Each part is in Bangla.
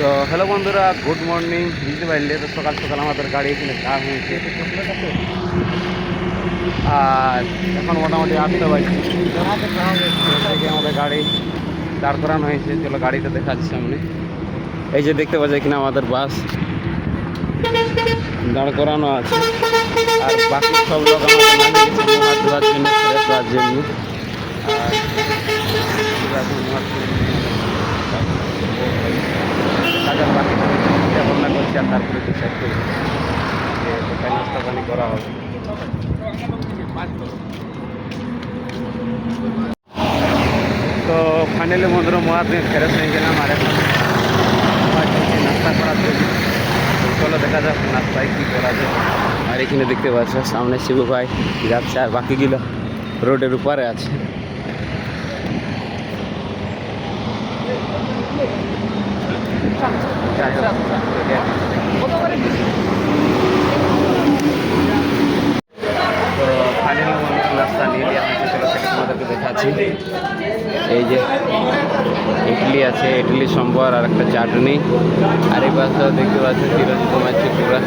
তো হ্যালো বন্ধুরা, গুড মর্নিং। বুঝতে পারলে তো সকাল সকাল আমাদের গাড়ি এখানে কাজ হয়েছে, আর এখন মোটামুটি 8টা বাজছে। থেকে আমাদের গাড়ি দাঁড় করানো হয়েছে। চলো গাড়িটা দেখাচ্ছি সামনে। এই যে দেখতে পাচ্ছি এখানে আমাদের বাস দাঁড় করানো আছে, আর বাকি সব লোক আমাদের নামে গেছে হাত ধোয়ার জন্য, ফ্রেশ হওয়ার জন্য। কাজের বাকি চিন্তা ভাবনা করছি, আর তারপরে ডিসাইড করছি যে কোথায় নাস্তা পানি করা হবে। তো ফাইনালি বন্ধুরা মহাদিন ফেরত হয়ে গেলাম, আর এখন নাস্তা করার জন্য। চলো দেখা যাক নাস্তায় কী করা যায়। আর এখানে দেখতে পাচ্ছ সামনে শিবু ভাই যাচ্ছে, আর বাকিগুলো রোডের উপরে আছে। তো ফাইনালি নাস্তা নিয়ে দেওয়া হয়েছে, চলো সেটা তোমাদেরকে দেখাচ্ছি। এই যে ইডলি আছে, ইডলি সম্বর আর একটা চাটনি। আর এই পাশটাও দেখতে পাচ্ছি তিরন কমাচ্ছে পুরা।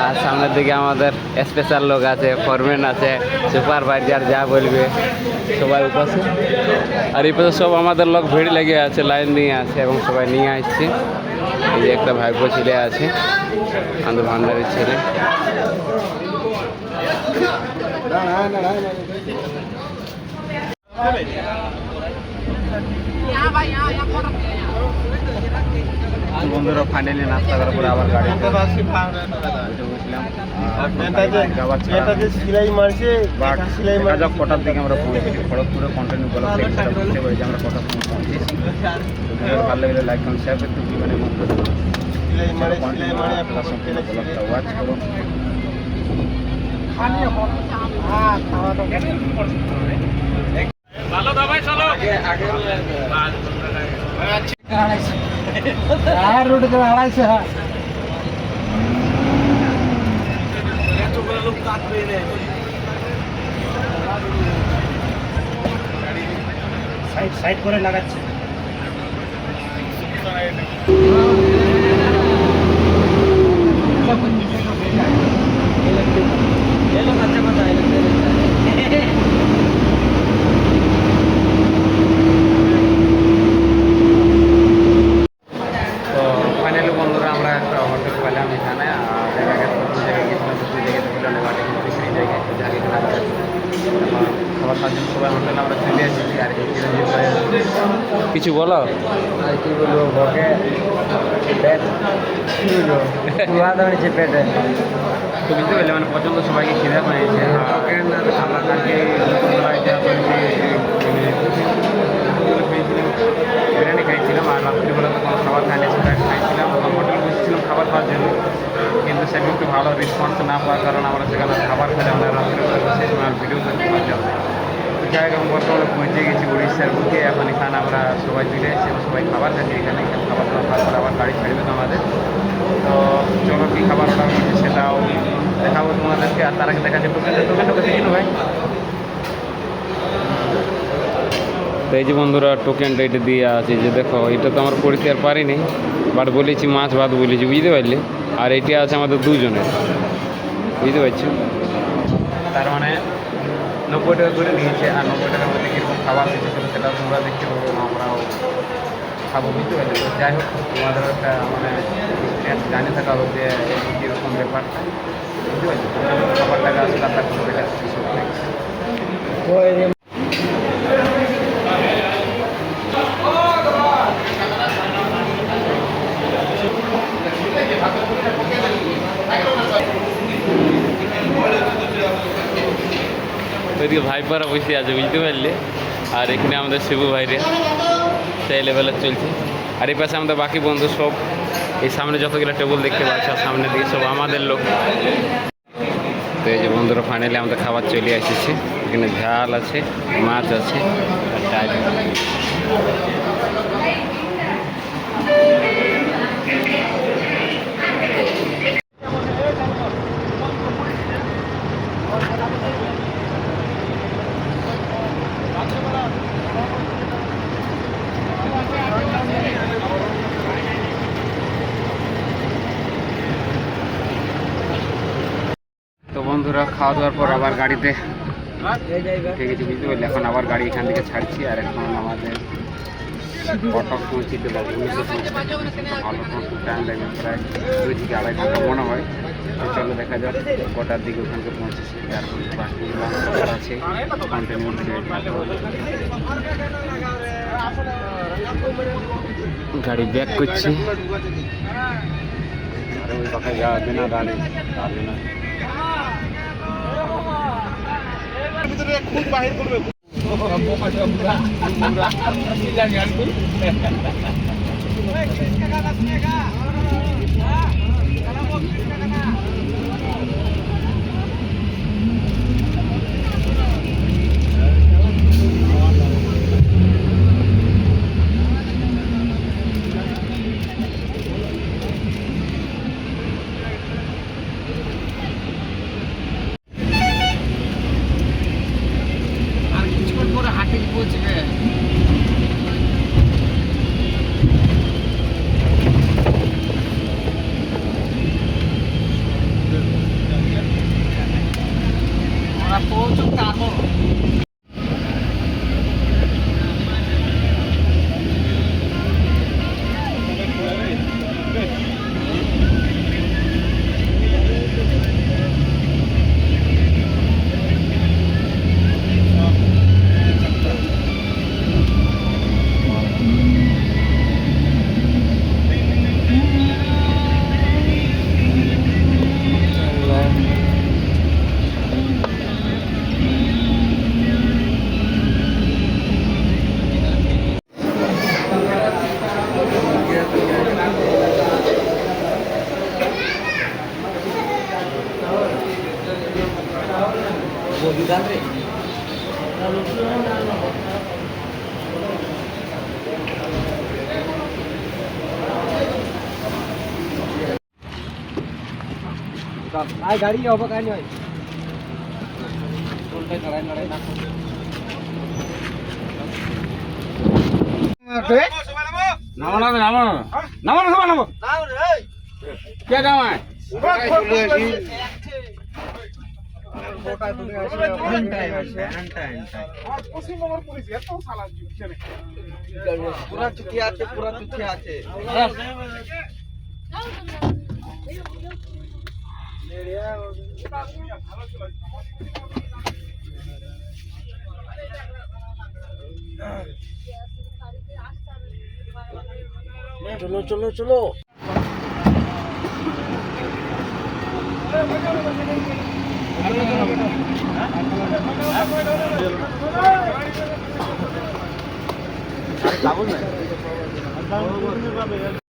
আর সামনের দিকে আমাদের স্পেশাল লোক আছে, ফরম্যান আছে, সুপারভাইজার যা বলবে সবাই উপাসে। আর এই পাশে সব আমাদের লোক ভিড় লেগে আছে, লাইন নিয়ে আছে এবং সবাই নিয়ে আসছে। এই যে একটা ভাইপো ছেলে আছে, আমাদের ভান্ডারের ছেলে। বন্ধুরা ফাইনালি নাস্তা করার পরে আবার গাড়ি সিলাই মারছে কটার দিকে আমরা পৌঁছেছি খড়গপুরে। কন্টিনিউ বলা বুঝতে পারি যে আমরা কটা পৌঁছেছি। ভালো লাগলে লাইক কমেন্ট শেয়ার করতে জীবনে ওয়াচ করো। ভালো দাবাই চলো রোড 250 সাইড করে লাগাচ্ছে। কিছু বলো। কি বলবো ভোগে পেট দাঁড়িয়েছে পেটে। তো বুঝতে পারলে মানে পছন্দ সবাইকে খিদে পেয়েছে। বিরিয়ানি খাইছিলাম, আর রাত্রিবেলা তো কোনো খাবার খাইনি, সেটা খাইছিলাম। হোটেল বসেছিলাম খাবার খাওয়ার জন্য, কিন্তু সেটা একটু ভালো রেসপন্স না পাওয়ার কারণে আমরা সেখানে খাবার খেলে আমরা রাত্রিবেলা সেই সময় আর ভিডিও করতে পারতাম না। তো যাই হোক বর্তমানে পৌঁছে গেছি উড়িষ্যার বুকে। এখন এখানে আমরা সবাই চলে এসেছি, সবাই খাবার খাচ্ছি। এখানে খাবার খাওয়ার পর আবার গাড়ি ছেড়ে দেবো আমাদের। তো চলো কী খাবার অর্ডার করছি সেটাও দেখাবো তোমাদেরকে। আর তার আগে দেখাচ্ছি টোকেনটা দেখি ভাই। তো এই যে বন্ধুরা টোকেনটা এটা দিয়ে আছে, যে দেখো এটা তো আমার পড়তে আর পারিনি, বাট বলেছি মাছ ভাত বলেছি, বুঝতে পারলে। আর এটা আছে আমাদের দুজনের, বুঝতে পারছি। তার মানে 90 টাকা করে নিয়েছে। আর 90 টাকার মধ্যে কীরকম খাবার দিয়েছে সেটা তোমরা দেখতে পাবো, আমরাও খাবো, বুঝতে পারলে। তো যাই হোক তোমাদের একটা মানে জানিয়ে থাকা হবে যে কীরকম ব্যাপারটা, বুঝতে পারছি। খাবার টাকা আছে তার কোনো বেটার কিছু নেই। ওইদিকে ভাইপারা বসে আছে, বুঝতে পারলে। আর এখানে আমাদের শিবু ভাইরে সেই লেভেলে চলছে। আর এই পাশে আমাদের বাকি বন্ধু সব, এই সামনে যতগুলো টেবিল দেখতে পাচ্ছি আর সামনের দিকে সব আমাদের লোক। তো এই যে বন্ধুরা ফাইনালি আমাদের খাবার চলে এসেছে। এখানে ঝাল আছে, মাছ আছে, আর ডাল। খাওয়া দাওয়ার পর আবার গাড়িতে ঠিক আছে, বুঝতে পারলি। এখন আবার গাড়ি এখান থেকে ছাড়ছি, আর এখন আমাদের কটক পৌঁছিতে বা ভুবনেশ্বর পৌঁছতে ভালো খুব টাইম লাগবে, প্রায় 2 থেকে 2.5 ঘন্টা মনে হয়। তো চলো দেখা যাক কটার দিকে ওখানকে পৌঁছেছি। তারপর বাকি আছে কন্টিনিউ গাড়ি ব্যাক করছি। আরে ওই পাখায় যাবে না, দাঁড়িয়ে যাবে না। খুব বাহির করবে আর কিছুক্ষণ পরে হাটে পৌঁছবে। পৌঁছুক তারপর काय गाडी हवं काय नाही নামো নামো নামো নামো নামো নামো কে নামায় পুরা চুকি আছে পুরা চুকি আছে চলো চলো চলো